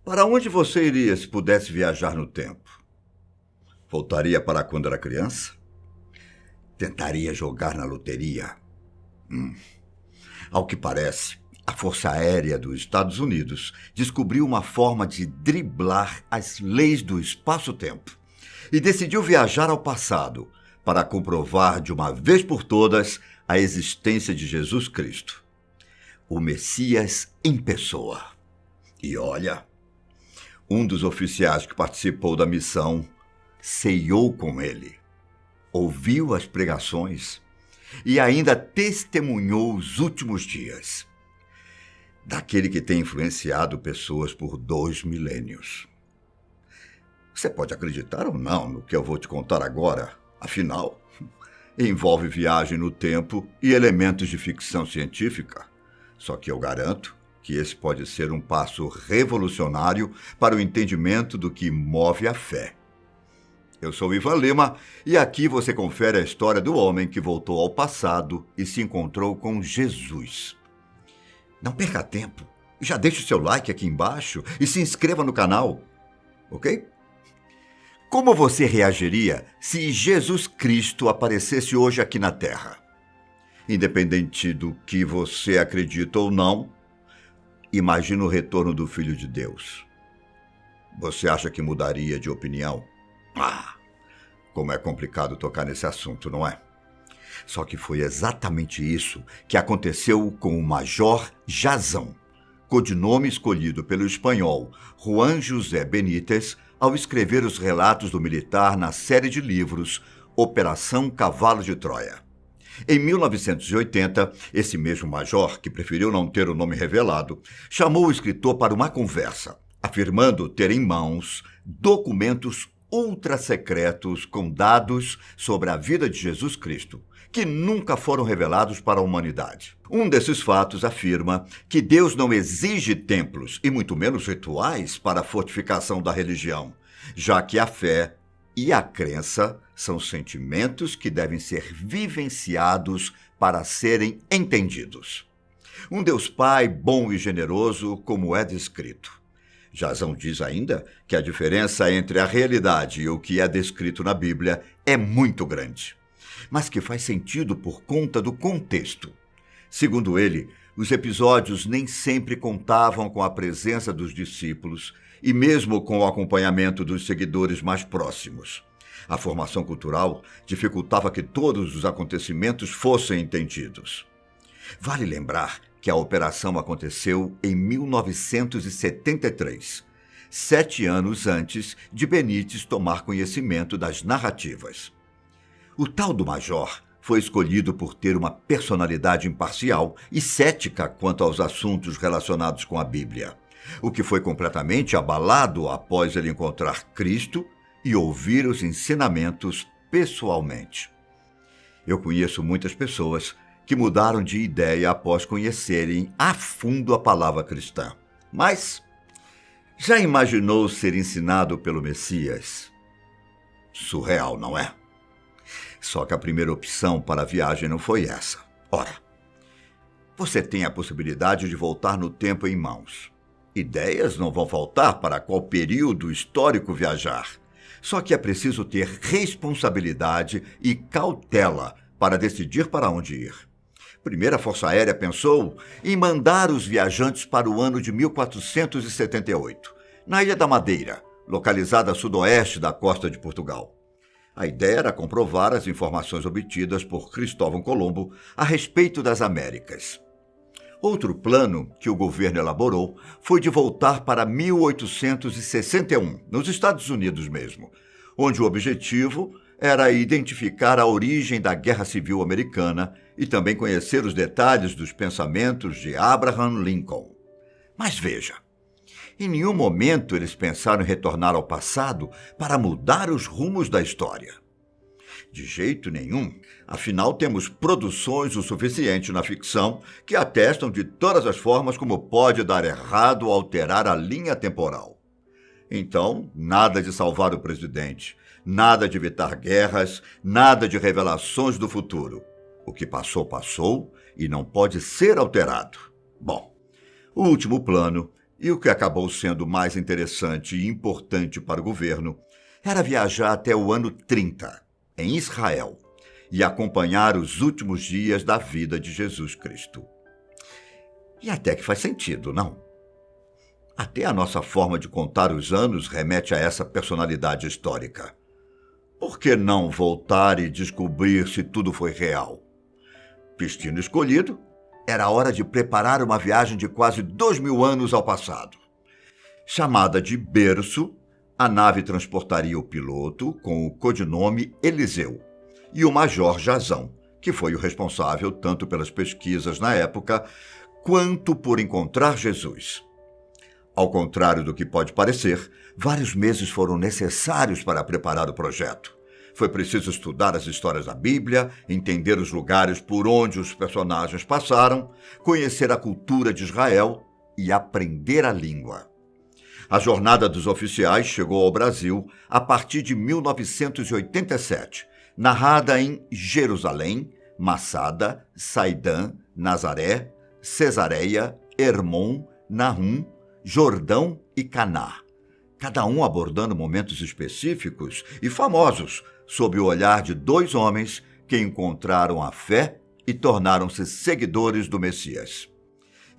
Para onde você iria se pudesse viajar no tempo? Voltaria para quando era criança? Tentaria jogar na loteria? Ao que parece, a Força Aérea dos Estados Unidos descobriu uma forma de driblar as leis do espaço-tempo e decidiu viajar ao passado para comprovar de uma vez por todas a existência de Jesus Cristo, o Messias em pessoa. E olha, um dos oficiais que participou da missão ceiou com ele, ouviu as pregações e ainda testemunhou os últimos dias daquele que tem influenciado pessoas por 2 milênios. Você pode acreditar ou não no que eu vou te contar agora, afinal, envolve viagem no tempo e elementos de ficção científica. Só que eu garanto que esse pode ser um passo revolucionário para o entendimento do que move a fé. Eu sou Ivan Lima e aqui você confere a história do homem que voltou ao passado e se encontrou com Jesus. Não perca tempo, já deixe o seu like aqui embaixo e se inscreva no canal, ok? Como você reagiria se Jesus Cristo aparecesse hoje aqui na Terra? Independente do que você acredita ou não, imagina o retorno do Filho de Deus. Você acha que mudaria de opinião? Como é complicado tocar nesse assunto, não é? Só que foi exatamente isso que aconteceu com o Major Jazão, codinome escolhido pelo espanhol Juan José Benítez ao escrever os relatos do militar na série de livros Operação Cavalo de Troia. Em 1980, esse mesmo major, que preferiu não ter o nome revelado, chamou o escritor para uma conversa, afirmando ter em mãos documentos ultra-secretos com dados sobre a vida de Jesus Cristo, que nunca foram revelados para a humanidade. Um desses fatos afirma que Deus não exige templos e muito menos rituais para a fortificação da religião, já que a fé e a crença são sentimentos que devem ser vivenciados para serem entendidos. Um Deus Pai bom e generoso, como é descrito. Jazão diz ainda que a diferença entre a realidade e o que é descrito na Bíblia é muito grande, mas que faz sentido por conta do contexto. Segundo ele, os episódios nem sempre contavam com a presença dos discípulos e mesmo com o acompanhamento dos seguidores mais próximos. A formação cultural dificultava que todos os acontecimentos fossem entendidos. Vale lembrar que a operação aconteceu em 1973, 7 anos antes de Benítez tomar conhecimento das narrativas. O tal do major foi escolhido por ter uma personalidade imparcial e cética quanto aos assuntos relacionados com a Bíblia, o que foi completamente abalado após ele encontrar Cristo e ouvir os ensinamentos pessoalmente. Eu conheço muitas pessoas que mudaram de ideia após conhecerem a fundo a palavra cristã. Mas já imaginou ser ensinado pelo Messias? Surreal, não é? Só que a primeira opção para a viagem não foi essa. Ora, você tem a possibilidade de voltar no tempo em mãos. Ideias não vão faltar para qual período histórico viajar. Só que é preciso ter responsabilidade e cautela para decidir para onde ir. Primeiro, a Força Aérea pensou em mandar os viajantes para o ano de 1478, na Ilha da Madeira, localizada a sudoeste da costa de Portugal. A ideia era comprovar as informações obtidas por Cristóvão Colombo a respeito das Américas. Outro plano que o governo elaborou foi de voltar para 1861, nos Estados Unidos mesmo, onde o objetivo era identificar a origem da Guerra Civil Americana e também conhecer os detalhes dos pensamentos de Abraham Lincoln. Mas veja, em nenhum momento eles pensaram em retornar ao passado para mudar os rumos da história. De jeito nenhum. Afinal, temos produções o suficiente na ficção que atestam de todas as formas como pode dar errado ou alterar a linha temporal. Então, nada de salvar o presidente, nada de evitar guerras, nada de revelações do futuro. O que passou, passou e não pode ser alterado. Bom, o último plano E o que acabou sendo mais interessante e importante para o governo era viajar até o ano 30, em Israel, e acompanhar os últimos dias da vida de Jesus Cristo. E até que faz sentido, não? Até a nossa forma de contar os anos remete a essa personalidade histórica. Por que não voltar e descobrir se tudo foi real? Destino escolhido, era hora de preparar uma viagem de quase 2000 anos ao passado. Chamada de Berço, a nave transportaria o piloto com o codinome Eliseu e o major Jazão, que foi o responsável tanto pelas pesquisas na época quanto por encontrar Jesus. Ao contrário do que pode parecer, vários meses foram necessários para preparar o projeto. Foi preciso estudar as histórias da Bíblia, entender os lugares por onde os personagens passaram, conhecer a cultura de Israel e aprender a língua. A jornada dos oficiais chegou ao Brasil a partir de 1987, narrada em Jerusalém, Massada, Saidã, Nazaré, Cesareia, Hermon, Nahum, Jordão e Caná, cada um abordando momentos específicos e famosos sob o olhar de 2 homens que encontraram a fé e tornaram-se seguidores do Messias.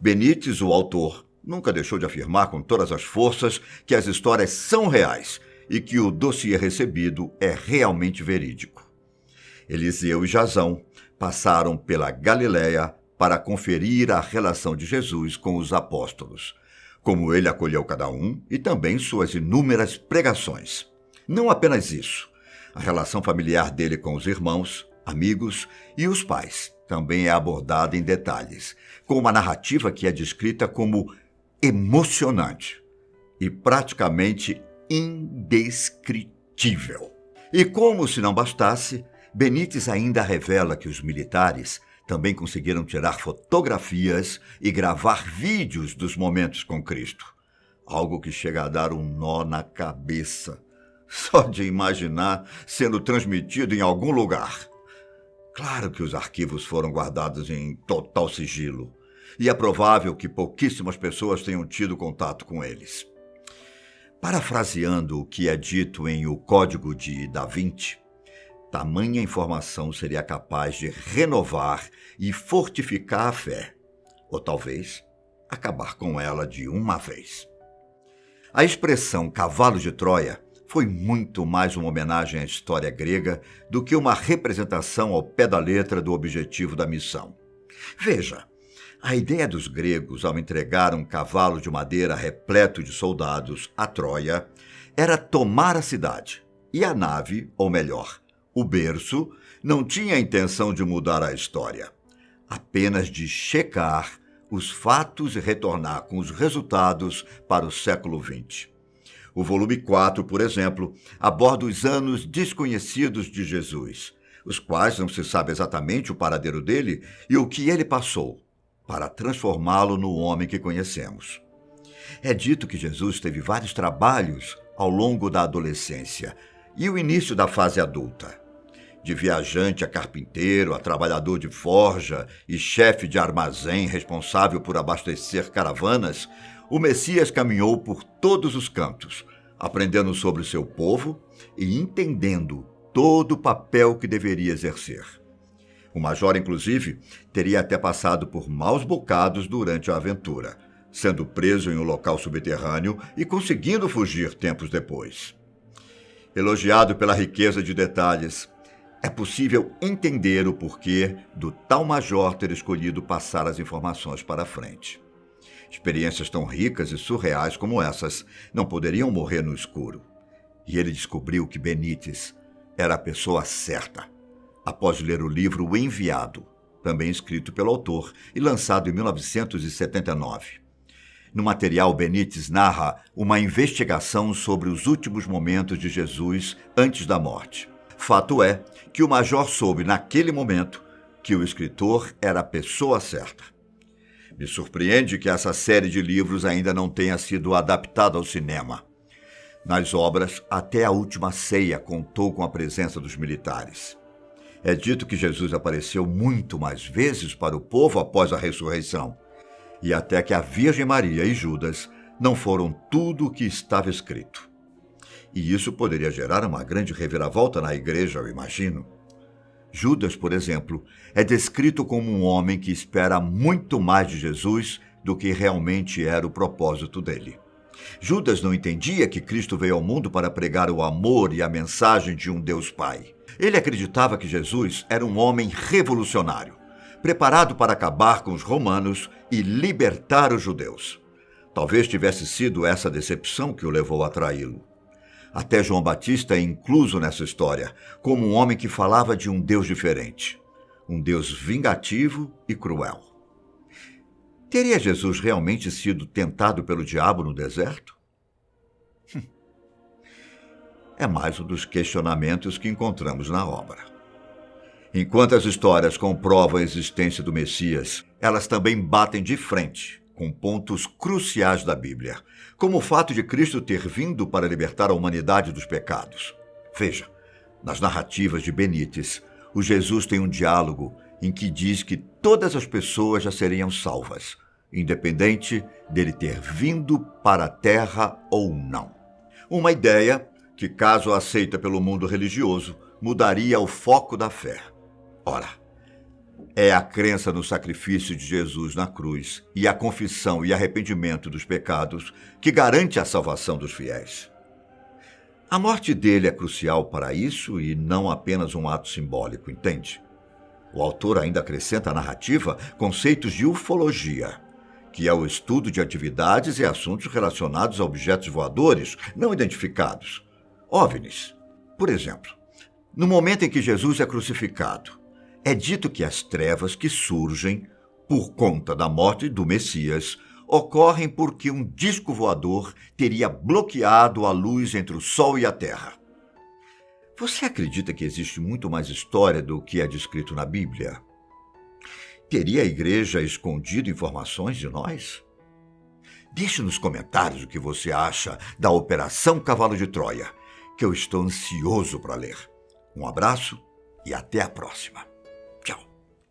Benítez, o autor, nunca deixou de afirmar com todas as forças que as histórias são reais e que o dossiê recebido é realmente verídico. Eliseu e Jazão passaram pela Galiléia para conferir a relação de Jesus com os apóstolos, como ele acolheu cada um e também suas inúmeras pregações. Não apenas isso, a relação familiar dele com os irmãos, amigos e os pais também é abordada em detalhes, com uma narrativa que é descrita como emocionante e praticamente indescritível. E como se não bastasse, Benítez ainda revela que os militares também conseguiram tirar fotografias e gravar vídeos dos momentos com Cristo. Algo que chega a dar um nó na cabeça, só de imaginar sendo transmitido em algum lugar. Claro que os arquivos foram guardados em total sigilo, e é provável que pouquíssimas pessoas tenham tido contato com eles. Parafraseando o que é dito em O Código de Da Vinci, tamanha informação seria capaz de renovar e fortificar a fé, ou talvez acabar com ela de uma vez. A expressão cavalo de Troia foi muito mais uma homenagem à história grega do que uma representação ao pé da letra do objetivo da missão. Veja, a ideia dos gregos ao entregar um cavalo de madeira repleto de soldados a Troia era tomar a cidade, e a nave, ou melhor, o berço, não tinha a intenção de mudar a história, apenas de checar os fatos e retornar com os resultados para o século XX. O volume 4, por exemplo, aborda os anos desconhecidos de Jesus, os quais não se sabe exatamente o paradeiro dele e o que ele passou, para transformá-lo no homem que conhecemos. É dito que Jesus teve vários trabalhos ao longo da adolescência e o início da fase adulta. De viajante a carpinteiro, a trabalhador de forja e chefe de armazém responsável por abastecer caravanas, o Messias caminhou por todos os cantos, aprendendo sobre o seu povo e entendendo todo o papel que deveria exercer. O major, inclusive, teria até passado por maus bocados durante a aventura, sendo preso em um local subterrâneo e conseguindo fugir tempos depois. Elogiado pela riqueza de detalhes, é possível entender o porquê do tal major ter escolhido passar as informações para frente. Experiências tão ricas e surreais como essas não poderiam morrer no escuro. E ele descobriu que Benítez era a pessoa certa, após ler o livro O Enviado, também escrito pelo autor e lançado em 1979. No material, Benítez narra uma investigação sobre os últimos momentos de Jesus antes da morte. Fato é que o major soube, naquele momento, que o escritor era a pessoa certa. Me surpreende que essa série de livros ainda não tenha sido adaptada ao cinema. Nas obras, até a Última Ceia contou com a presença dos militares. É dito que Jesus apareceu muito mais vezes para o povo após a ressurreição, e até que a Virgem Maria e Judas não foram tudo o que estava escrito. E isso poderia gerar uma grande reviravolta na igreja, eu imagino. Judas, por exemplo, é descrito como um homem que espera muito mais de Jesus do que realmente era o propósito dele. Judas não entendia que Cristo veio ao mundo para pregar o amor e a mensagem de um Deus Pai. Ele acreditava que Jesus era um homem revolucionário, preparado para acabar com os romanos e libertar os judeus. Talvez tivesse sido essa decepção que o levou a traí-lo. Até João Batista é incluso nessa história, como um homem que falava de um Deus diferente, um Deus vingativo e cruel. Teria Jesus realmente sido tentado pelo diabo no deserto? É mais um dos questionamentos que encontramos na obra. Enquanto as histórias comprovam a existência do Messias, elas também batem de frente com pontos cruciais da Bíblia, como o fato de Cristo ter vindo para libertar a humanidade dos pecados. Veja, nas narrativas de Benítez, o Jesus tem um diálogo em que diz que todas as pessoas já seriam salvas, independente dele ter vindo para a terra ou não. Uma ideia que, caso aceita pelo mundo religioso, mudaria o foco da fé. Ora, é a crença no sacrifício de Jesus na cruz e a confissão e arrependimento dos pecados que garante a salvação dos fiéis. A morte dele é crucial para isso e não apenas um ato simbólico, entende? O autor ainda acrescenta à narrativa conceitos de ufologia, que é o estudo de atividades e assuntos relacionados a objetos voadores não identificados, OVNIs. Por exemplo, no momento em que Jesus é crucificado, é dito que as trevas que surgem por conta da morte do Messias ocorrem porque um disco voador teria bloqueado a luz entre o Sol e a Terra. Você acredita que existe muito mais história do que é descrito na Bíblia? Teria a igreja escondido informações de nós? Deixe nos comentários o que você acha da Operação Cavalo de Troia, que eu estou ansioso para ler. Um abraço e até a próxima.